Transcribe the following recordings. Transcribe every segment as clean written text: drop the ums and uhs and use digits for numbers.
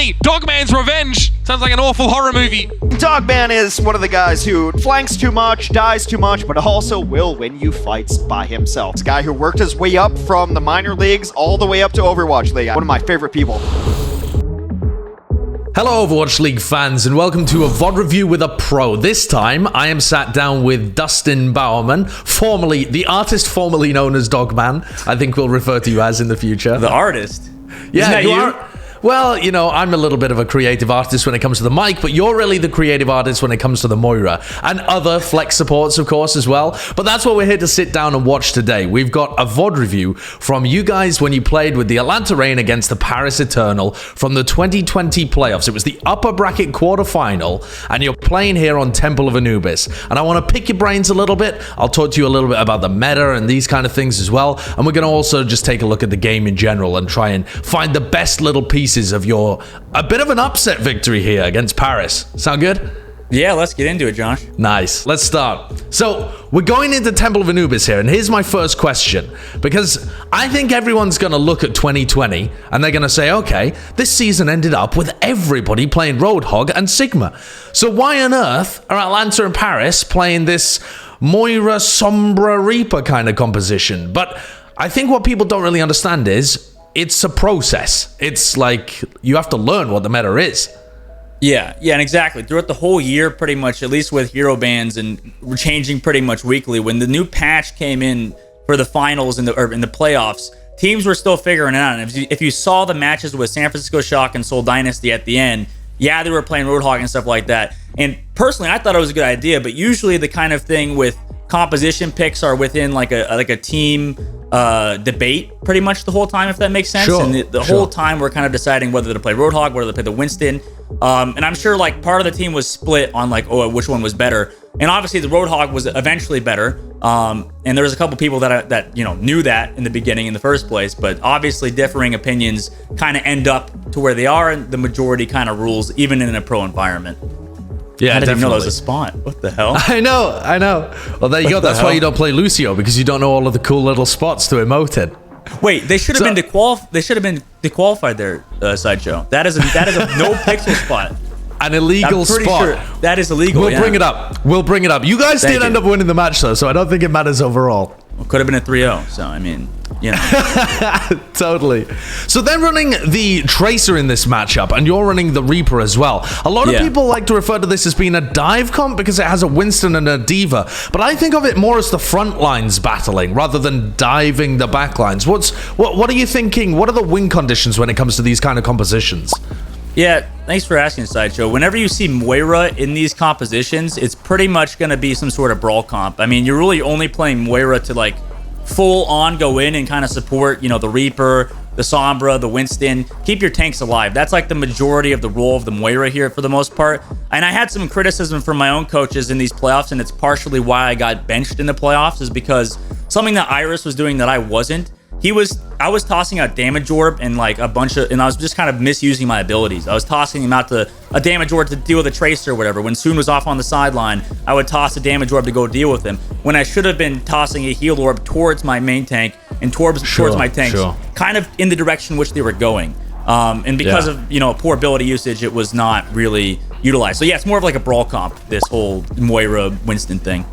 finally, Dogman's revenge. Sounds like an awful horror movie. Dogman is one of the guys who flanks too much, dies too much, but also will win you fights by himself. It's a guy who worked his way up from the minor leagues all the way up to Overwatch League. One of my favorite people. Hello Overwatch League fans and welcome to a VOD review with a pro. This time I am sat down with Dustin Bowerman, formerly the artist formerly known as Dogman. I think we'll refer to you as in the future. The artist? Yeah, Isn't that you you? are. Well, you know, I'm a little bit of a creative artist when it comes to the mic, but you're really the creative artist when it comes to the Moira and other flex supports, of course, as well. But that's what we're here to sit down and watch today. We've got a VOD review from you guys when you played with the Atlanta Reign against the Paris Eternal from the 2020 playoffs. It was the upper bracket quarterfinal, and you're playing here on Temple of Anubis. And I want to pick your brains a little bit. I'll talk to you a little bit about the meta and these kind of things as well. And we're going to also just take a look at the game in general and try and find the best little pieces of your a bit of an upset victory here against Paris. Sound good? Yeah, let's get into it, Josh. Nice. Let's start. So we're going into Temple of Anubis here, and here's my first question, because I think everyone's going to look at 2020 and they're going to say, okay, this season ended up with everybody playing Roadhog and Sigma. So why on earth are Atlanta and Paris playing this Moira Sombra Reaper kind of composition? But I think what people don't really understand is it's a process. It's like you have to learn what the meta is. Yeah, and exactly. Throughout the whole year, pretty much, at least with hero bans, and we're changing pretty much weekly. When the new patch came in for the finals in the playoffs, teams were still figuring it out. And if you saw the matches with San Francisco Shock and Seoul Dynasty at the end, yeah, they were playing Roadhog and stuff like that. And personally, I thought it was a good idea. But usually, the kind of thing with composition picks are within like a team debate pretty much the whole time, if that makes sense. Sure, and the whole time we're kind of deciding whether to play Roadhog, whether to play the Winston. And I'm sure like part of the team was split on like, oh, which one was better. And obviously the Roadhog was eventually better. And there was a couple people that knew that in the beginning in the first place, but obviously differing opinions kind of end up to where they are, and the majority kind of rules even in a pro environment. Yeah, I didn't even know that was definitely. a spot. What the hell? I know. Well, there you go. That's why you don't play Lucio, because you don't know all of the cool little spots to emote in. Wait, they should have been dequalified there, Sideshow. That is a no pixel spot. An illegal I'm pretty spot. sure that is illegal. We'll bring it up. You guys did end up winning the match, though, so I don't think it matters overall. Well, could have been a 3-0. So I mean, you know. Totally. So they're running the Tracer in this matchup, and you're running the Reaper as well. A lot of people like to refer to this as being a dive comp because it has a Winston and a Diva, but I think of it more as the front lines battling rather than diving the back lines. What are you thinking? What are the win conditions when it comes to these kind of compositions? Yeah, thanks for asking, Sideshow. Whenever you see Moira in these compositions, it's pretty much going to be some sort of brawl comp. I mean, you're really only playing Moira to like full on go in and kind of support, the Reaper, the Sombra, the Winston, keep your tanks alive. That's like the majority of the role of the Moira here for the most part. And I had some criticism from my own coaches in these playoffs, and it's partially why I got benched in the playoffs, is because something that Iris was doing that I wasn't. I was tossing out damage orb and like a bunch of, and I was just kind of misusing my abilities. I was tossing him out to a damage orb to deal with a Tracer or whatever. When Soon was off on the sideline, I would toss a damage orb to go deal with him, when I should have been tossing a heal orb towards my main tank and towards my tanks, kind of in the direction which they were going. And because of poor ability usage, it was not really utilized. So yeah, it's more of like a brawl comp, this whole Moira Winston thing.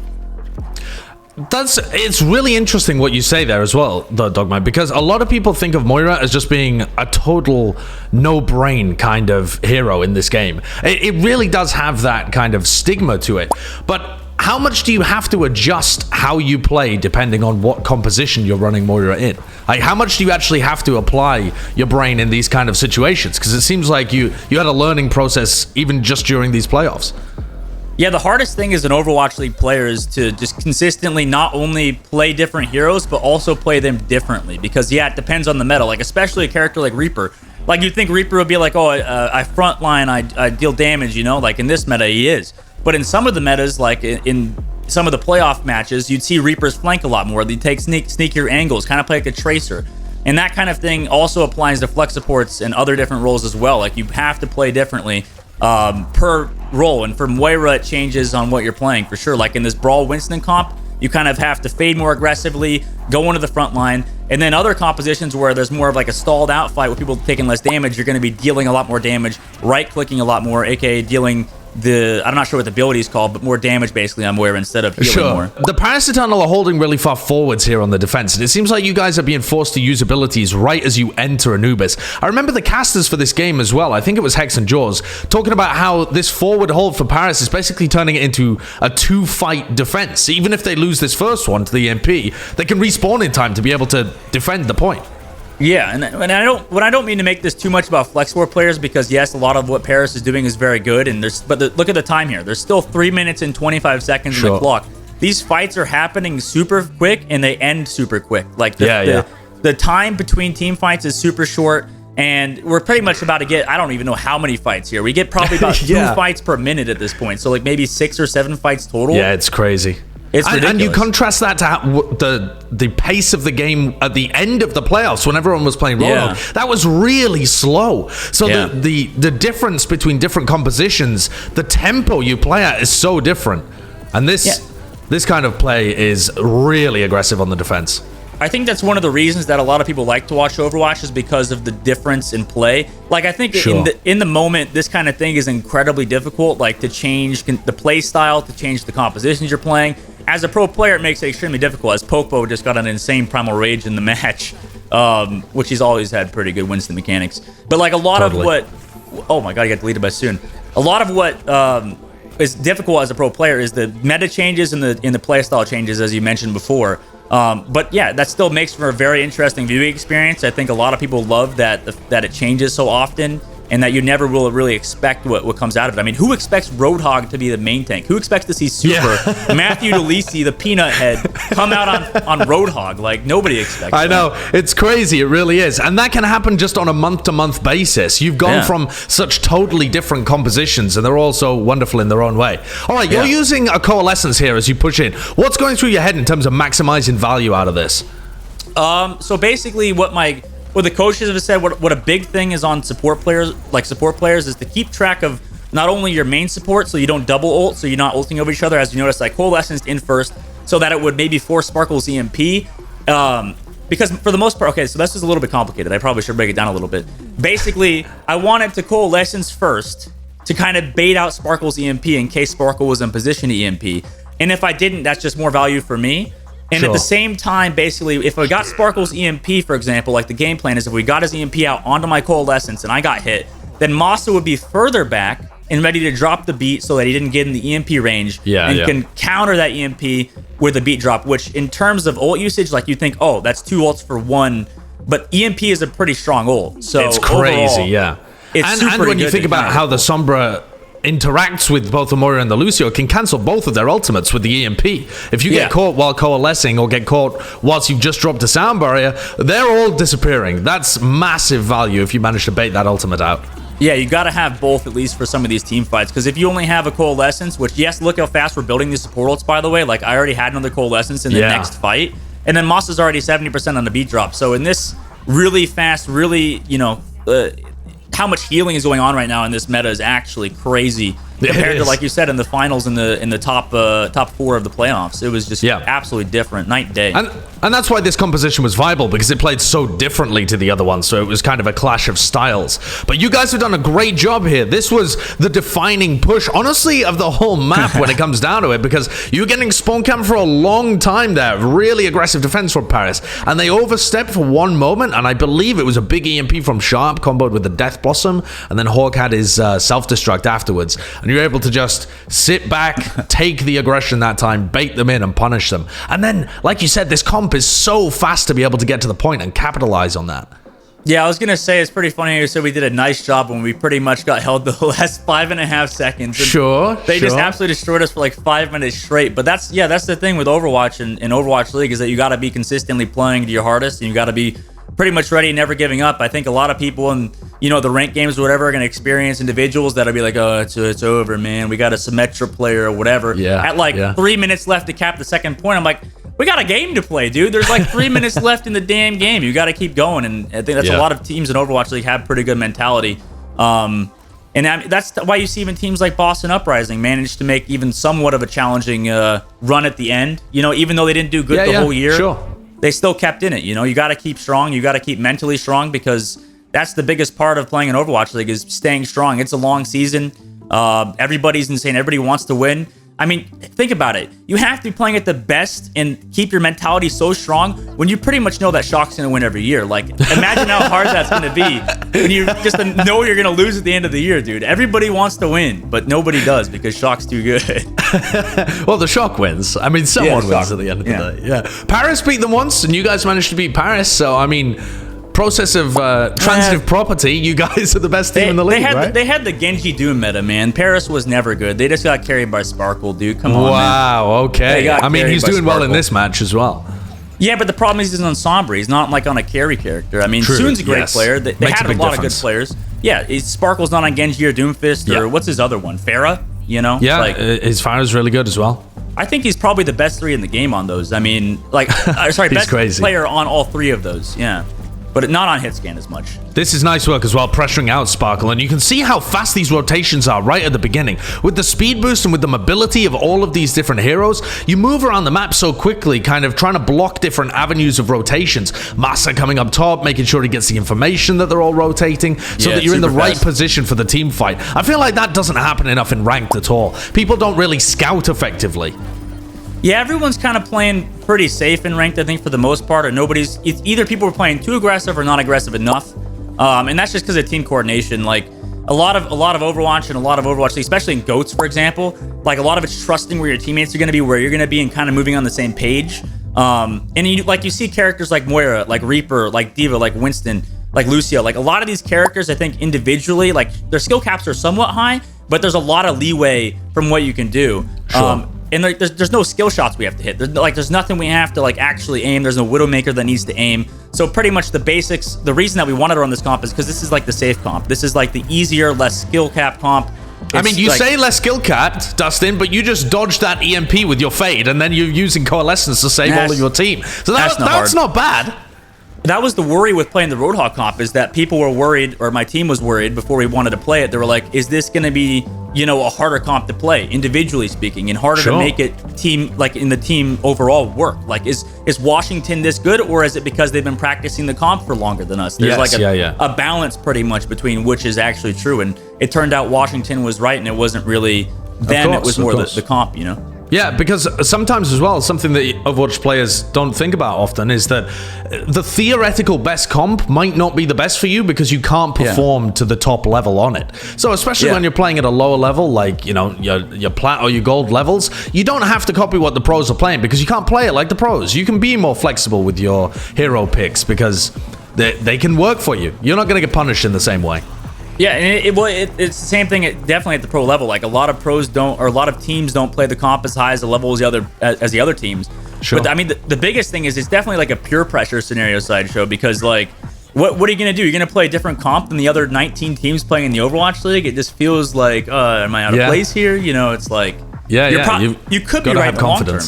It's really interesting what you say there as well, though, Dogman, because a lot of people think of Moira as just being a total no-brain kind of hero in this game. It really does have that kind of stigma to it. But how much do you have to adjust how you play depending on what composition you're running Moira in? Like, how much do you actually have to apply your brain in these kind of situations? Because it seems like you had a learning process even just during these playoffs. Yeah, the hardest thing as an Overwatch League player is to just consistently not only play different heroes, but also play them differently. Because, yeah, it depends on the meta. Like, especially a character like Reaper. Like, you'd think Reaper would be like, oh, I frontline, I deal damage, Like, in this meta, he is. But in some of the metas, like in some of the playoff matches, you'd see Reapers flank a lot more. They take sneakier angles, kind of play like a Tracer. And that kind of thing also applies to flex supports and other different roles as well. Like, you have to play differently per role, and for Moira it changes on what you're playing for sure. Like in this Brawl Winston comp, you kind of have to fade more aggressively, go into the front line. And then other compositions where there's more of like a stalled out fight with people taking less damage, you're going to be dealing a lot more damage, right-clicking a lot more, aka dealing I'm not sure what the ability is called, but more damage basically on Moira instead of healing more. The Paris Eternal are holding really far forwards here on the defense, and it seems like you guys are being forced to use abilities right as you enter Anubis. I remember the casters for this game as well, I think it was Hex and Jaws, talking about how this forward hold for Paris is basically turning it into a 2-fight defense. Even if they lose this first one to the EMP, they can respawn in time to be able to defend the point. Yeah, and I don't mean to make this too much about flex war players, because yes, a lot of what Paris is doing is very good, and look at the time here. There's still 3 minutes and 25 seconds in the clock. These fights are happening super quick and they end super quick. Like the time between team fights is super short, and we're pretty much about to get, I don't even know how many fights here. We get probably about 2 fights per minute at this point, so like maybe 6 or 7 fights total. Yeah, it's crazy. It's ridiculous. And you contrast that to the pace of the game at the end of the playoffs when everyone was playing Roadhog. That was really slow. So the difference between different compositions, the tempo you play at is so different. And this kind of play is really aggressive on the defense. I think that's one of the reasons that a lot of people like to watch Overwatch, is because of the difference in play. Like, I think in the moment, this kind of thing is incredibly difficult, like to change the play style, to change the compositions you're playing. As a pro player, it makes it extremely difficult, as Popo just got an insane Primal Rage in the match, which he's always had pretty good Winston mechanics. But like a lot of what... Oh my god, he got deleted by Soon. A lot of what is difficult as a pro player is the meta changes and the play style changes, as you mentioned before. But yeah, that still makes for a very interesting viewing experience. I think a lot of people love that it changes so often, and that you never will really expect what comes out of it. I mean, who expects Roadhog to be the main tank? Who expects to see Super Matthew DeLisi, the peanut head, come out on Roadhog? Like, nobody expects I know. It's crazy. It really is. And that can happen just on a month-to-month basis. You've gone from such totally different compositions, and they're all so wonderful in their own way. All right, you're using a coalescence here as you push in. What's going through your head in terms of maximizing value out of this? So basically what the coaches have said, what a big thing is on support players, is to keep track of not only your main support, so you don't double ult, so you're not ulting over each other. As you notice, I coalesced in first, so that it would maybe force Sparkle's EMP. Because for the most part, okay, so this is a little bit complicated. I probably should break it down a little bit. Basically, I wanted to coalescence first to kind of bait out Sparkle's EMP in case Sparkle was in position to EMP. And if I didn't, that's just more value for me. And at the same time, basically, if I got Sparkle's EMP, for example, like the game plan is if we got his EMP out onto my coalescence and I got hit, then Masa would be further back and ready to drop the beat so that he didn't get in the EMP range and can counter that EMP with a beat drop, which in terms of ult usage, like you think, oh, that's 2 ults for 1, but EMP is a pretty strong ult. So it's crazy, overall, it's and when you think about how the Sombra interacts with both the Moira and the Lucio, can cancel both of their ultimates with the EMP. If you get caught while coalescing or get caught whilst you've just dropped a sound barrier, they're all disappearing. That's massive value if you manage to bait that ultimate out. Yeah, you got to have both, at least for some of these team fights, because if you only have a coalescence, which, yes, look how fast we're building these support ults, by the way. Like, I already had another coalescence in the next fight, and then Moss is already 70% on the beat drop. So in this really fast, really, how much healing is going on right now in this meta is actually crazy compared to, like you said, in the finals in the top 4 of the playoffs. It was just absolutely different, night and day. And that's why this composition was viable, because it played so differently to the other one, so it was kind of a clash of styles. But you guys have done a great job here. This was the defining push, honestly, of the whole map when it comes down to it, because you were getting spawn camp for a long time there. Really aggressive defense from Paris. And they overstepped for one moment, and I believe it was a big EMP from Sharp comboed with the Death Blossom, and then Hawk had his self-destruct afterwards. And you're able to just sit back, take the aggression that time, bait them in and punish them. And then, like you said, this comp is so fast to be able to get to the point and capitalize on that. Yeah, I was going to say, it's pretty funny you said we did a nice job when we pretty much got held the last 5.5 seconds. They just absolutely destroyed us for like 5 minutes straight. But that's the thing with Overwatch and Overwatch League, is that you got to be consistently playing to your hardest, and you got to be pretty much ready and never giving up. I think a lot of people in the ranked games or whatever are going to experience individuals that'll be like, oh, it's over, man. We got a Symmetra player or whatever. At 3 minutes left to cap the second point, I'm like, we got a game to play, dude. There's like 3 minutes left in the damn game. You got to keep going. And I think that's a lot of teams in Overwatch League have pretty good mentality. And And that's why you see even teams like Boston Uprising managed to make even somewhat of a challenging run at the end. You know, even though they didn't do good the whole year, they still kept in it. You know, you got to keep strong. You got to keep mentally strong, because that's the biggest part of playing an Overwatch League, is staying strong. It's a long season. Everybody's insane. Everybody wants to win. I mean, think about it. You have to be playing at the best and keep your mentality so strong when you pretty much know that Shock's going to win every year. Like, imagine how hard that's going to be when you just know you're going to lose at the end of the year, dude. Everybody wants to win, but nobody does because Shock's too good. Well, the Shock wins. I mean, someone wins at the end of the day. Yeah. Paris beat them once, and you guys managed to beat Paris. So, I mean, process of transitive property, you guys are the best team in the league, right? They had the Genji Doom meta, man. Paris was never good. They just got carried by Sparkle, dude. Come on, man. Wow, okay. I mean, he's doing well in this match as well. Yeah, but the problem is he's on Sombra. He's not like on a carry character. I mean, Soon's a great player. They had a lot of good players. Yeah, Sparkle's not on Genji or Doomfist or what's his other one? Farah, you know? Yeah, his Farah's really good as well. I think he's probably the best 3 in the game on those. I mean, like, sorry, best player on all 3 of those. Yeah. But not on hit scan as much. This is nice work as well, pressuring out Sparkle, and you can see how fast these rotations are right at the beginning. With the speed boost and with the mobility of all of these different heroes, you move around the map so quickly, kind of trying to block different avenues of rotations. Massa coming up top, making sure he gets the information that they're all rotating, so that you're in the right position for the team fight. I feel like that doesn't happen enough in ranked at all. People don't really scout effectively. Yeah, everyone's kind of playing pretty safe in ranked, I think, for the most part, or it's either people are playing too aggressive or not aggressive enough. And that's just because of team coordination. Like, a lot of Overwatch and a lot of Overwatch League, especially in GOATs, for example, like, a lot of it's trusting where your teammates are going to be, where you're going to be, and kind of moving on the same page. And you see characters like Moira, like Reaper, like D.Va, like Winston, like Lucio. Like, a lot of these characters, I think, individually, like, their skill caps are somewhat high, but there's a lot of leeway from what you can do. And like, there's no skill shots we have to hit. There's nothing we have to like actually aim. There's no Widowmaker that needs to aim. So pretty much the basics. The reason that we wanted her on this comp is because this is like the safe comp. This is like the easier, less skill cap comp. I mean, you say less skill capped, Dustin, but you just dodged that EMP with your Fade, and then you're using Coalescence to save all of your team. So that's not bad. That was the worry with playing the Roadhog comp, is that people were worried, or my team was worried before we wanted to play it. They were like, is this going to be, you know, a harder comp to play, individually speaking, and harder to make it team, like in the team overall work? Like, is Washington this good, or is it because they've been practicing the comp for longer than us? There's a balance pretty much between which is actually true. And it turned out Washington was right, and it wasn't really them, it was more the comp, you know? Yeah, because sometimes as well, something that Overwatch players don't think about often is that the theoretical best comp might not be the best for you because you can't perform to the top level on it. So especially when you're playing at a lower level, like, you know, your plat or your gold levels, you don't have to copy what the pros are playing because you can't play it like the pros. You can be more flexible with your hero picks because they can work for you. You're not going to get punished in the same way. Yeah, and it's the same thing definitely at the pro level. Like, a lot of pros don't, or a lot of teams don't play the comp as high as the level as the other teams. Sure. But I mean, the biggest thing is it's definitely like a pure pressure scenario, Sideshow, because like, what are you gonna do? You're gonna play a different comp than the other 19 teams playing in the Overwatch League? It just feels like, am I out of place here? You know, it's like, you could be right in the long term.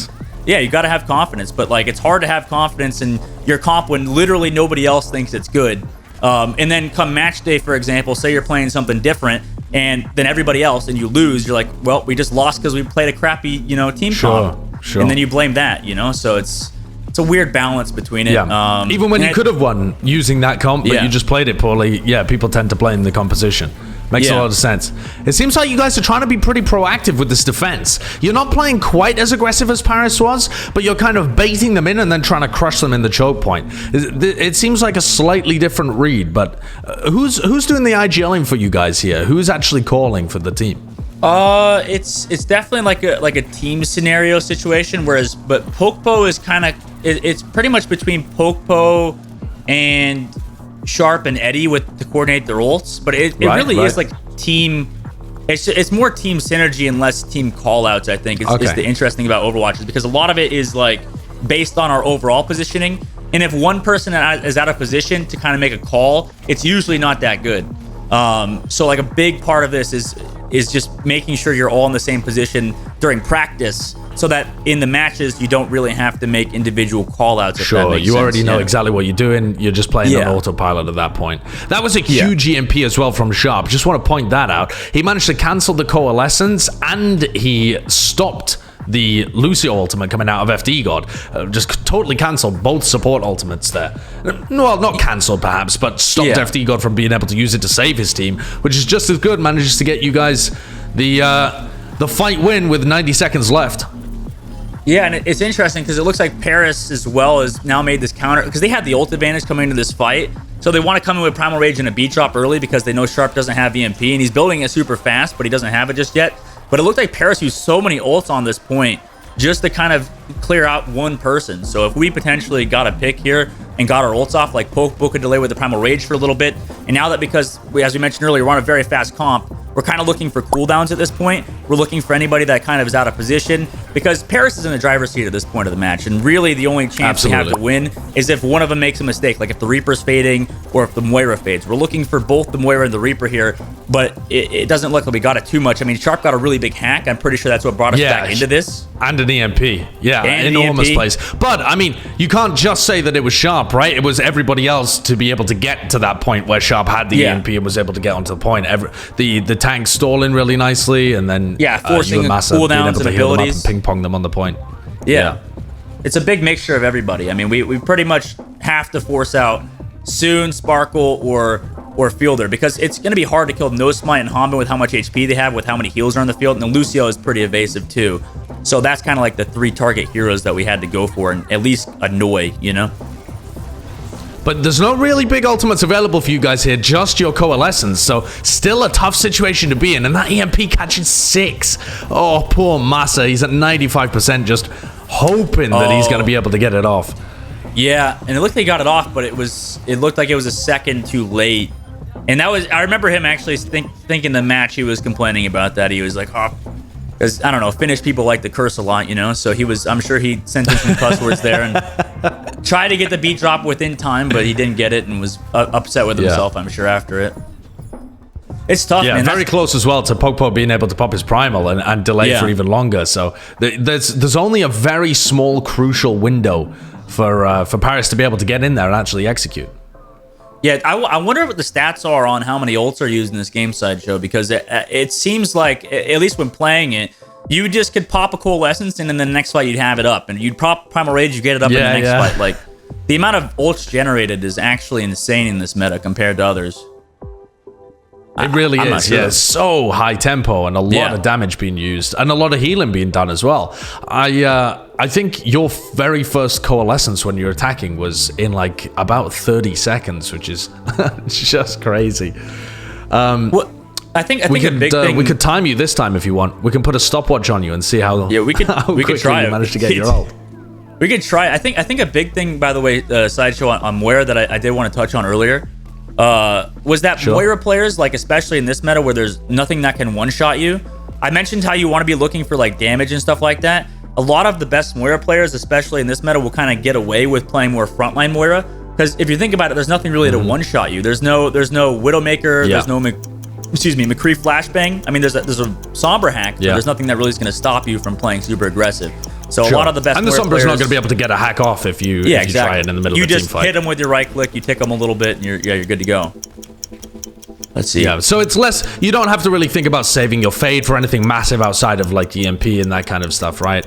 Yeah, you got to have confidence, but like, it's hard to have confidence in your comp when literally nobody else thinks it's good. And then come match day, for example, say you're playing something different and then everybody else, and you lose, you're like, well, we just lost because we played a crappy, you know, team comp. Sure. And then you blame that, you know? So it's a weird balance between it. Yeah. Even when you could have won using that comp, but you just played it poorly, people tend to blame the composition. Makes a lot of sense. It seems like you guys are trying to be pretty proactive with this defense. You're not playing quite as aggressive as Paris was, but you're kind of baiting them in and then trying to crush them in the choke point. It seems like a slightly different read, but who's doing the IGLing for you guys here? Who's actually calling for the team? It's definitely like a team scenario situation, but Pokpo is kind of it's pretty much between Pokpo and Sharp and Eddie to coordinate their ults, but it really is like team. It's more team synergy and less team callouts. I think is the interesting about Overwatch, is because a lot of it is like based on our overall positioning, and if one person is out of position to kind of make a call, it's usually not that good. So like a big part of this is is just making sure you're all in the same position during practice, so that in the matches you don't really have to make individual call-outs. Sure, you already know exactly what you're doing. You're just playing on autopilot at that point. That was a huge EMP as well from Sharp. Just want to point that out. He managed to cancel the Coalescence, and he stopped the Lucio ultimate coming out of FD God. Just totally cancelled both support ultimates there. Well, not cancelled perhaps, but stopped FD God from being able to use it to save his team, which is just as good. Manages to get you guys the fight win with 90 seconds left. Yeah, and it's interesting because it looks like Paris as well has now made this counter, because they had the ult advantage coming into this fight. So they want to come in with Primal Rage and a beat drop early because they know Sharp doesn't have EMP, and he's building it super fast, but he doesn't have it just yet. But it looked like Paris used so many ults on this point just to kind of clear out one person. So if we potentially got a pick here and got our ults off, like Poke could delay with the Primal Rage for a little bit. And now that, because as we mentioned earlier, we're on a very fast comp, we're kind of looking for cooldowns at this point. We're looking for anybody that kind of is out of position, because Paris is in the driver's seat at this point of the match. And really the only chance we have to win is if one of them makes a mistake, like if the Reaper's fading or if the Moira fades. We're looking for both the Moira and the Reaper here, but it doesn't look like we got it too much. I mean, Sharp got a really big hack. I'm pretty sure that's what brought us back into this. And an EMP. Yeah, and enormous EMP. plays. But, I mean, you can't just say that it was Sharp, right? It was everybody else to be able to get to that point where Sharp had the EMP and was able to get onto the point. The tank stalling really nicely, and then forcing cooldowns and abilities. And ping-pong them on the point. Yeah. It's a big mixture of everybody. I mean, we pretty much have to force out Soon, Sparkle, or Fielder, because it's going to be hard to kill No Smite and Hanbin with how much HP they have, with how many heals are on the field, and then Lucio is pretty evasive too. So that's kind of like the 3 target heroes that we had to go for and at least annoy, you know? But there's no really big ultimates available for you guys here, just your Coalescence, so still a tough situation to be in, and that EMP catches 6. Oh, poor Massa, he's at 95%, just hoping that he's going to be able to get it off. Yeah, and it looked like he got it off, but it looked like it was a second too late. And that was, I remember him actually thinking the match, he was complaining about that. He was like, oh, because, I don't know, Finnish people like to curse a lot, you know? So I'm sure he sent in some cuss words there and tried to get the beat drop within time, but he didn't get it and was upset with himself, I'm sure, after it. It's tough, man. Very close as well to Poke being able to pop his Primal and delay for even longer. So there's only a very small, crucial window for Paris to be able to get in there and actually execute. Yeah, I wonder what the stats are on how many ults are used in this game, Sideshow, because it seems like, at least when playing it, you just could pop a Coalescence and in the next fight you'd have it up. And you'd pop Primal Rage, you get it up in the next fight. Like, the amount of ults generated is actually insane in this meta compared to others. It really is, sure. It's so high tempo and a lot of damage being used and a lot of healing being done as well. I think your very first Coalescence when you're attacking was in like about 30 seconds, which is just crazy. Well, I think a big thing, we could time you this time if you want. We can put a stopwatch on you and see how we could try you manage to get your ult. We could try. I think a big thing, by the way, Sideshow on Moira that I did want to touch on earlier was that Moira players, like especially in this meta where there's nothing that can one-shot you. I mentioned how you want to be looking for like damage and stuff like that. A lot of the best Moira players, especially in this meta, will kind of get away with playing more frontline Moira, because if you think about it, there's nothing really to one-shot you. There's no Widowmaker. There's no McCree Flashbang. I mean, there's a Sombra hack, but there's nothing that really is going to stop you from playing super aggressive. So a lot of the best, and the Sombra's not going to be able to get a hack off if you try it in the middle of a team fight. You just hit them with your right click, you tick them a little bit, and you're good to go. Let's see. Yeah, so it's less. You don't have to really think about saving your fade for anything massive outside of like EMP and that kind of stuff, right?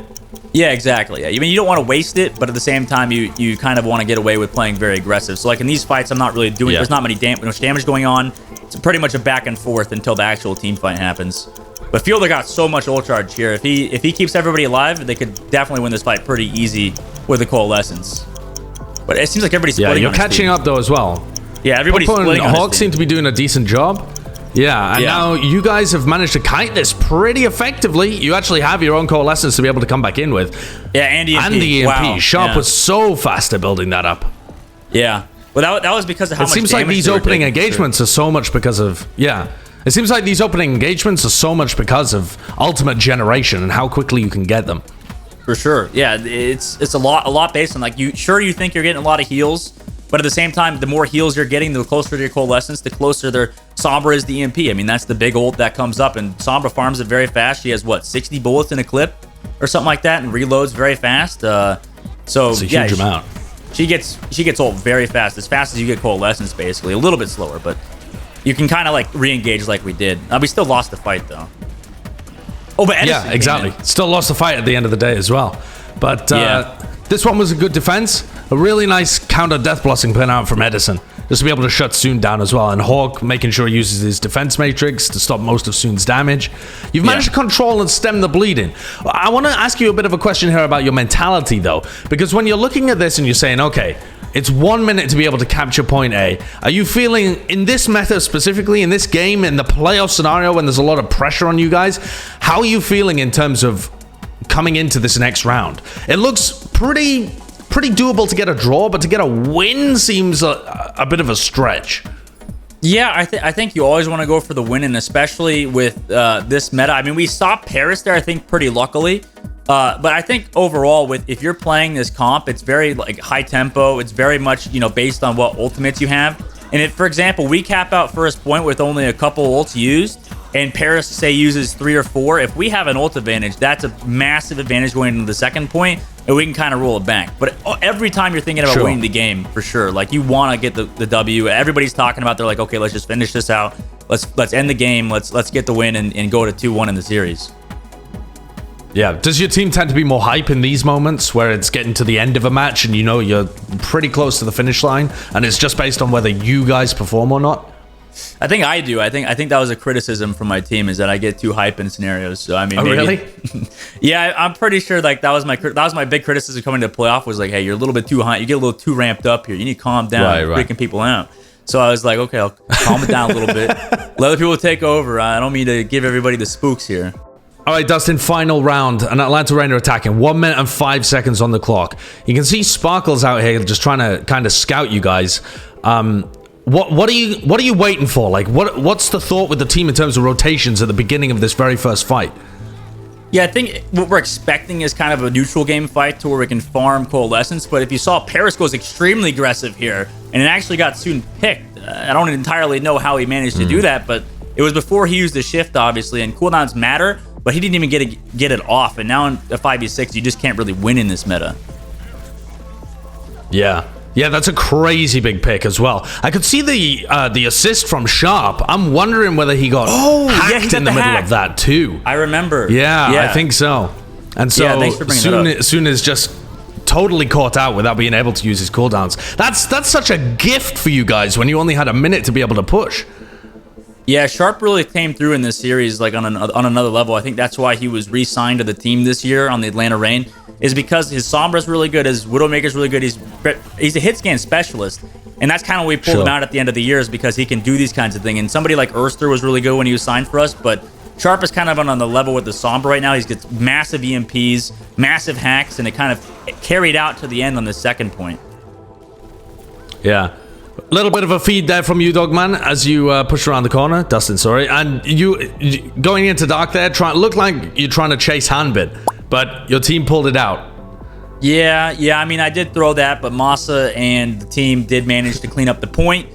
Yeah, exactly. Yeah, I mean, you don't want to waste it, but at the same time, you kind of want to get away with playing very aggressive. So like in these fights, I'm not really doing. There's not much damage going on. It's pretty much a back and forth until the actual team fight happens. But Fielder got so much ult charge here. If he keeps everybody alive, they could definitely win this fight pretty easy with the Coalescence. But it seems like everybody's splitting. Yeah, you're catching up though as well. Yeah, everybody's splitting. Hawk seem to be doing a decent job. Yeah, and now you guys have managed to kite this pretty effectively. You actually have your own Coalescence to be able to come back in with. Yeah, and EMP. And the EMP. Wow. Sharp was so fast at building that up. Yeah. Well, that was because of how much damage. It seems like these opening engagements are so much because of It seems like these opening engagements are so much because of ultimate generation and how quickly you can get them. For sure. Yeah, it's a lot based on like you think you're getting a lot of heals, But at the same time, the more heals you're getting, the closer to your Coalescence, the closer their Sombra is the EMP. I mean, that's the big ult that comes up, and Sombra farms it very fast. She has, what, 60 bullets in a clip or something like that, and reloads very fast. So it's a huge amount. She gets ult very fast as you get Coalescence, basically. A little bit slower, but you can kind of like re-engage like we did. We still lost the fight, though. Oh, but Edison exactly. Still lost the fight at the end of the day as well. But this one was a good defense. A really nice counter death blessing pin out from Edison, just to be able to shut Soon down as well. And Hawk making sure he uses his defense matrix to stop most of Soon's damage. You've managed to control and stem the bleeding. I want to ask you a bit of a question here about your mentality, though, because when you're looking at this and you're saying, okay, it's 1 minute to be able to capture point A. Are you feeling, in this meta specifically, in this game, in the playoff scenario when there's a lot of pressure on you guys, how are you feeling in terms of coming into this next round? It looks pretty doable to get a draw, but to get a win seems a bit of a stretch. Yeah, I think you always want to go for the win, and especially with this meta. I mean, we stopped Paris there, I think, pretty luckily. But I think overall, if you're playing this comp, it's very like high tempo. It's very much, based on what ultimates you have. And if, for example, we cap out first point with only a couple ults used, and Paris, say, uses 3 or 4, if we have an ult advantage, that's a massive advantage going into the second point, and we can kind of roll it back. But every time you're thinking about winning the game, for sure, like, you want to get the W. Everybody's talking about, they're like, okay, let's just finish this out. Let's end the game. Let's get the win and go to 2-1 in the series. Yeah. Does your team tend to be more hype in these moments where it's getting to the end of a match and you're pretty close to the finish line, and it's just based on whether you guys perform or not? I think I do. I think that was a criticism from my team, is that I get too hype in scenarios. So I mean, really? Yeah, I'm pretty sure like that was my big criticism coming to the playoff, was like, hey, you're a little bit too high. You get a little too ramped up here. You need to calm down, freaking people out. So I was like, okay, I'll calm it down a little bit. Let other people take over. I don't mean to give everybody the spooks here. All right, Dustin, final round. And Atlanta Reign are attacking. 1 minute and 5 seconds on the clock. You can see Sparkles out here just trying to kind of scout you guys. What are you waiting for? Like, what's the thought with the team in terms of rotations at the beginning of this very first fight? Yeah, I think what we're expecting is kind of a neutral game fight to where we can farm Coalescence. But if you saw, Paris goes extremely aggressive here, and it actually got Soon picked. I don't entirely know how he managed to do that, but it was before he used the shift, obviously, and cooldowns matter, but he didn't even get it off. And now in a 5v6, you just can't really win in this meta. Yeah. Yeah, that's a crazy big pick as well. I could see the assist from Sharp. I'm wondering whether he got hacked in the middle of that too. I remember. Yeah, I think so. And so Soon is just totally caught out without being able to use his cooldowns. That's such a gift for you guys when you only had a minute to be able to push. Yeah, Sharp really came through in this series like on another level. I think that's why he was re-signed to the team this year on the Atlanta Reign, is because his Sombra's really good, his Widowmaker's really good. He's a hit scan specialist, and that's kind of what we pulled him out at the end of the year, is because he can do these kinds of things. And somebody like Erster was really good when he was signed for us, but Sharp is kind of on the level with the Sombra right now. He's got massive EMPs, massive hacks, and it kind of carried out to the end on the second point. Yeah. A little bit of a feed there from you, Dogman, as you push around the corner. Dustin, sorry. And you going into dark there, looked like you're trying to chase Hanbit, but your team pulled it out. Yeah. I mean, I did throw that, but Masa and the team did manage to clean up the point.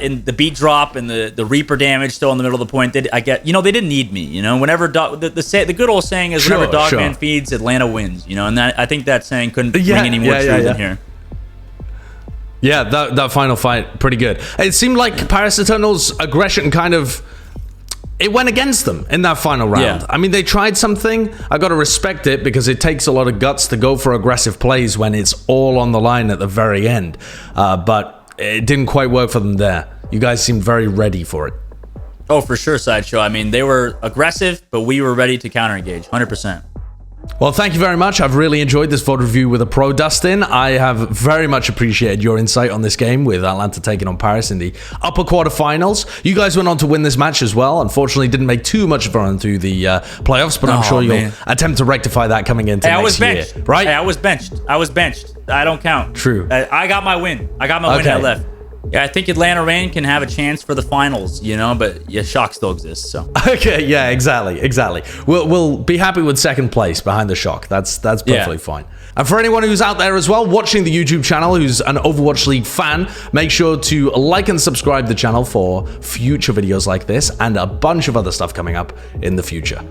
In the beat drop and the Reaper damage still in the middle of the point. They didn't need me. Whenever the good old saying is, whenever Dogman feeds, Atlanta wins. And I think that saying couldn't ring any more true than here. Yeah, that final fight, pretty good. It seemed like Paris Eternal's aggression it went against them in that final round. Yeah. I mean, they tried something. I got to respect it, because it takes a lot of guts to go for aggressive plays when it's all on the line at the very end. But it didn't quite work for them there. You guys seemed very ready for it. Oh, for sure, Sideshow. I mean, they were aggressive, but we were ready to counter-engage, 100%. Well, thank you very much. I've really enjoyed this VOD review with a pro, Dustin. I have very much appreciated your insight on this game with Atlanta taking on Paris in the upper quarterfinals. You guys went on to win this match as well. Unfortunately, didn't make too much of a run through the playoffs, but I'm sure you'll attempt to rectify that coming into next year. Right? Hey, I was benched. I don't count. True. I got my win. I got my win. I left. Yeah, I think Atlanta Reign can have a chance for the finals, you know, but yeah, Shock still exists. So Okay, yeah, exactly. We'll be happy with second place behind the Shock. That's perfectly fine. And for anyone who's out there as well watching the YouTube channel who's an Overwatch League fan, make sure to like and subscribe the channel for future videos like this and a bunch of other stuff coming up in the future.